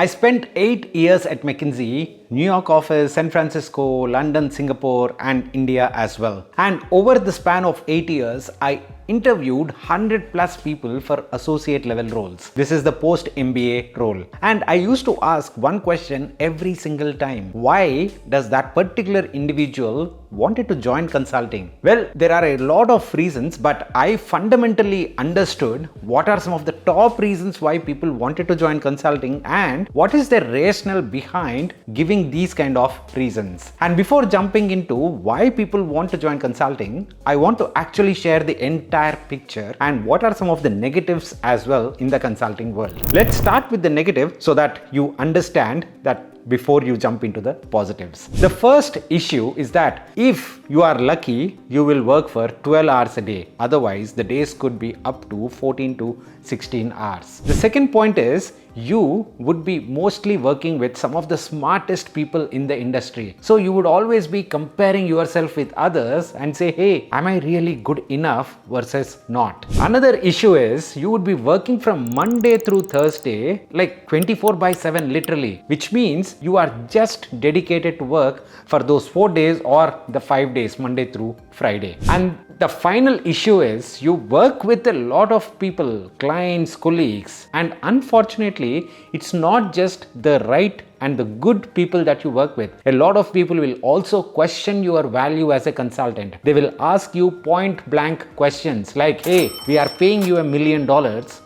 I spent 8 years at McKinsey, New York office, San Francisco, London, Singapore, and India as well. And over the span of 8 years, I interviewed 100 plus people for associate level roles. This is the post MBA role. And I used to ask one question every single time. Why does that particular individual wanted to join consulting? Well, there are a lot of reasons, but I fundamentally understood what are some of the top reasons why people wanted to join consulting and what is the rationale behind giving these kind of reasons. And before jumping into why people want to join consulting, I want to actually share the entire picture and what are some of the negatives as well in the consulting world. Let's start with the negative so that you understand that before you jump into the positives. The first issue is that if you are lucky, you will work for 12 hours a day. Otherwise, the days could be up to 14 to 16 hours. The second point is you would be mostly working with some of the smartest people in the industry. So you would always be comparing yourself with others and say, hey, am I really good enough versus not? Another issue is you would be working from Monday through Thursday, like 24/7 literally, which means you are just dedicated to work for those 4 days or the 5 days, Monday through Friday. And the final issue is you work with a lot of people, clients, colleagues, and unfortunately, it's not just the right and the good people that you work with. A lot of people will also question your value as a consultant. They will ask you point blank questions like, hey, we are paying you $1 million.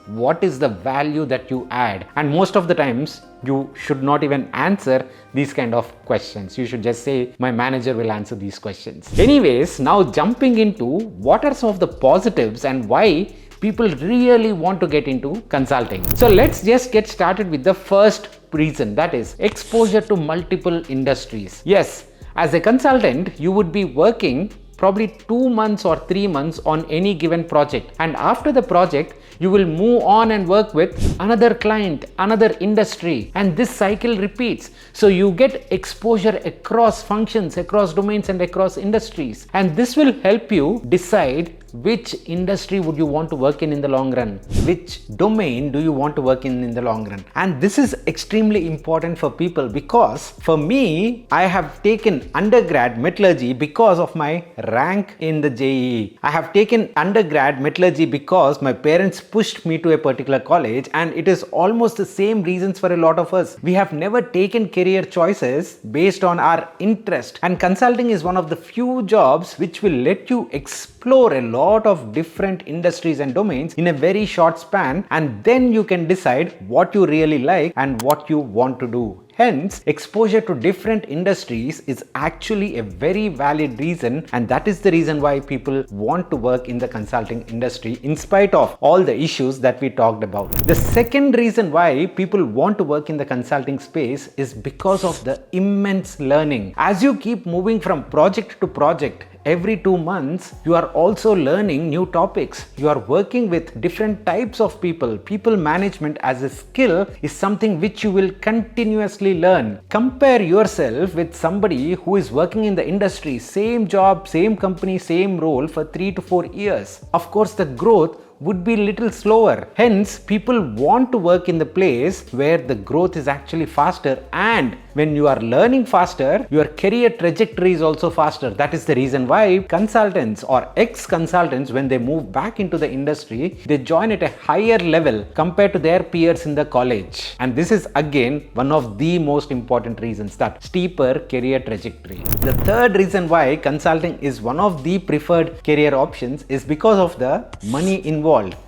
What is the value that you add? And most of the times, you should not even answer these kind of questions. You should just say, my manager will answer these questions. Anyways, now jumping into what are some of the positives and why people really want to get into consulting. So let's just get started with the first reason, that is exposure to multiple industries. Yes, as a consultant, you would be working probably 2 months or 3 months on any given project, and after the project you will move on and work with another client, another industry, and this cycle repeats. So you get exposure across functions, across domains, and across industries, and this will help you decide which industry would you want to work in the long run, which domain do you want to work in the long run. And this is extremely important for people because for me, I have taken undergrad metallurgy because of my rank in the JEE. I have taken undergrad metallurgy because my parents pushed me to a particular college, and it is almost the same reasons for a lot of us. We have never taken career choices based on our interest, and consulting is one of the few jobs which will let you explore a lot of different industries and domains in a very short span, and then you can decide what you really like and what you want to do. Hence, exposure to different industries is actually a very valid reason, and that is the reason why people want to work in the consulting industry in spite of all the issues that we talked about. The second reason why people want to work in the consulting space is because of the immense learning. As you keep moving from project to project, every 2 months, you are also learning new topics. You are working with different types of people. People management as a skill is something which you will continuously learn. Compare yourself with somebody who is working in the industry, same job, same company, same role for 3 to 4 years. Of course, the growth would be little slower. Hence, people want to work in the place where the growth is actually faster, and when you are learning faster, your career trajectory is also faster. That is the reason why consultants or ex-consultants, when they move back into the industry, they join at a higher level compared to their peers in the college. And this is again one of the most important reasons, that steeper career trajectory. The third reason why consulting is one of the preferred career options is because of the money involved.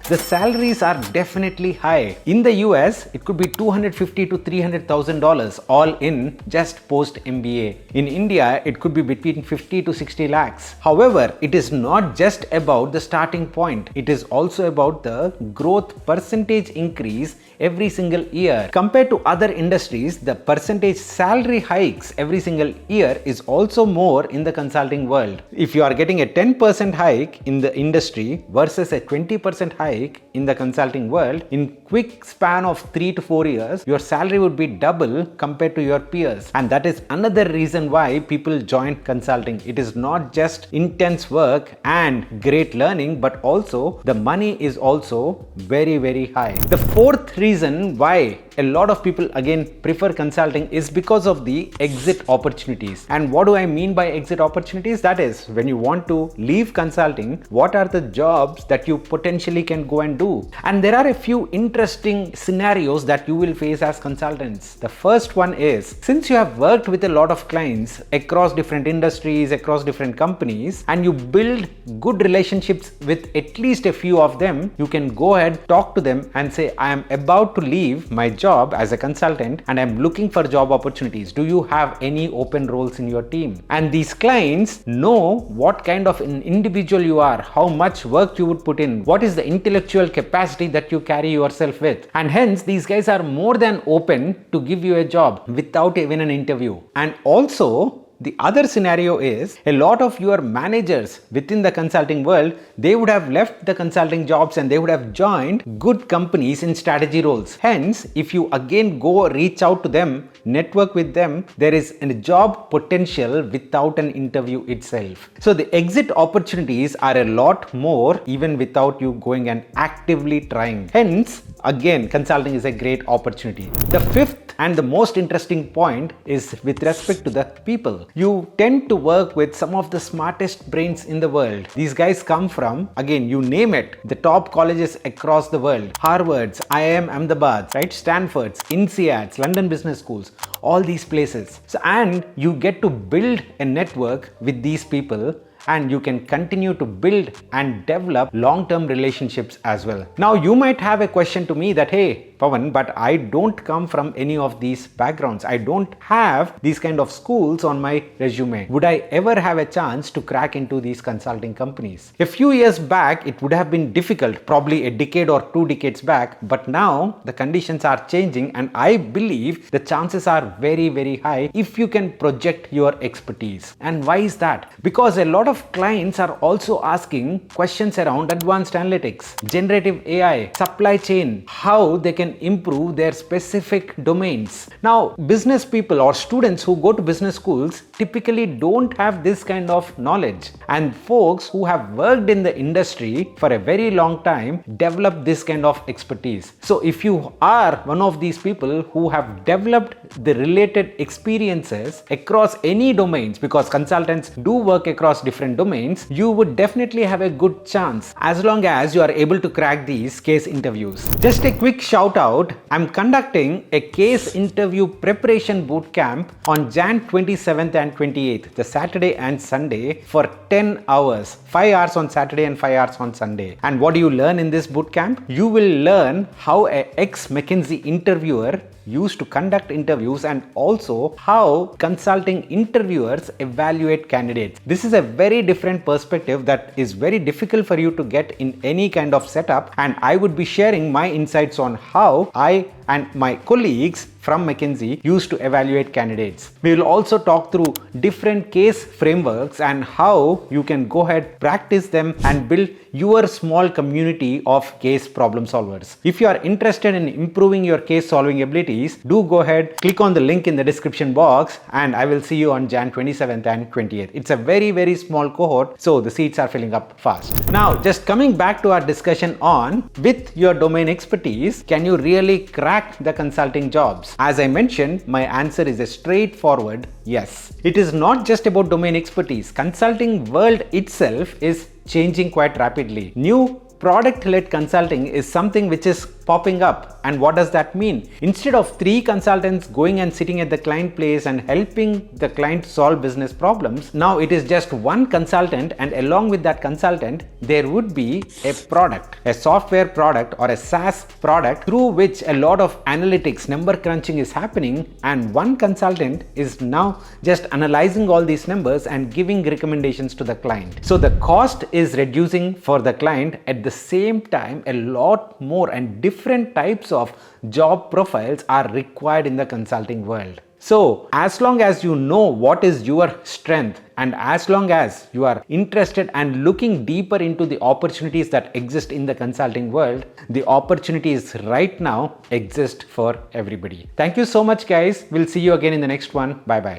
The salaries are definitely high. In the US, it could be $250,000 to $300,000 all in just post MBA. In India, it could be between 50 to 60 lakhs. However, it is not just about the starting point. It is also about the growth percentage increase every single year. Compared to other industries, the percentage salary hikes every single year is also more in the consulting world. If you are getting a 10% hike in the industry versus a 20% hike in the consulting world, in quick span of 3 to 4 years, your salary would be double compared to your peers. And that is another reason why people join consulting. It is not just intense work and great learning, but also the money is also very, very high. The fourth reason why a lot of people again prefer consulting is because of the exit opportunities. And what do I mean by exit opportunities? That is, when you want to leave consulting, what are the jobs that you potentially can go and do? And there are a few interesting scenarios that you will face as consultants. The first one is, since you have worked with a lot of clients across different industries, across different companies, and you build good relationships with at least a few of them, you can go ahead, talk to them and say, I am about to leave my job as a consultant and I'm looking for job opportunities. Do you have any open roles in your team? And these clients know what kind of an individual you are, how much work you would put in, what is the intellectual capacity that you carry yourself with. And hence, these guys are more than open to give you a job without even an interview. And also, the other scenario is a lot of your managers within the consulting world, they would have left the consulting jobs and they would have joined good companies in strategy roles. Hence, if you again go reach out to them, network with them, there is a job potential without an interview itself. So the exit opportunities are a lot more even without you going and actively trying. Hence, again, consulting is a great opportunity. The fifth and the most interesting point is with respect to the people. You tend to work with some of the smartest brains in the world. These guys come from, again, you name it, the top colleges across the world. Harvard's, IIM Ahmedabad, right? Stanford's, INSEAD's, London Business Schools, all these places. So, and you get to build a network with these people, and you can continue to build and develop long-term relationships as well. Now, you might have a question to me that, hey, Pavan, but I don't come from any of these backgrounds. I don't have these kind of schools on my resume. Would I ever have a chance to crack into these consulting companies? A few years back, it would have been difficult, probably a decade or 2 decades back, but now the conditions are changing and I believe the chances are very, very high if you can project your expertise. And why is that? Because a lot of clients are also asking questions around advanced analytics, generative AI, supply chain, how they can improve their specific domains. Now, business people or students who go to business schools typically don't have this kind of knowledge, and folks who have worked in the industry for a very long time develop this kind of expertise. So if you are one of these people who have developed the related experiences across any domains, because consultants do work across different domains, you would definitely have a good chance as long as you are able to crack these case interviews. Just a quick shout out, I'm conducting a case interview preparation boot camp on Jan 27th and 28th, the Saturday and Sunday, for 10 hours, 5 hours on Saturday and 5 hours on Sunday. And what do you learn in this boot camp? You will learn how an ex-McKinsey interviewer used to conduct interviews and also how consulting interviewers evaluate candidates. This is a very different perspective that is very difficult for you to get in any kind of setup, and I would be sharing my insights on how I and my colleagues from McKinsey used to evaluate candidates. We will also talk through different case frameworks and how you can go ahead, practice them and build your small community of case problem solvers. If you are interested in improving your case solving abilities, do go ahead, click on the link in the description box, and I will see you on Jan 27th and 28th. It's a very, very small cohort, so the seats are filling up fast. Now, just coming back to our discussion on, with your domain expertise, can you really crack the consulting jobs? As I mentioned, my answer is a straightforward yes. It is not just about domain expertise. Consulting world itself is changing quite rapidly. New product-led consulting is something which is popping up. And what does that mean? Instead of 3 consultants going and sitting at the client place and helping the client solve business problems, now it is just one consultant, and along with that consultant, there would be a product, a software product or a SaaS product through which a lot of analytics, number crunching is happening, and one consultant is now just analyzing all these numbers and giving recommendations to the client. So the cost is reducing for the client. At the same time, a lot more and different types of job profiles are required in the consulting world. So as long as you know what is your strength, and as long as you are interested and looking deeper into the opportunities that exist in the consulting world, the opportunities right now exist for everybody. Thank you so much, guys. We'll see you again in the next one. Bye bye.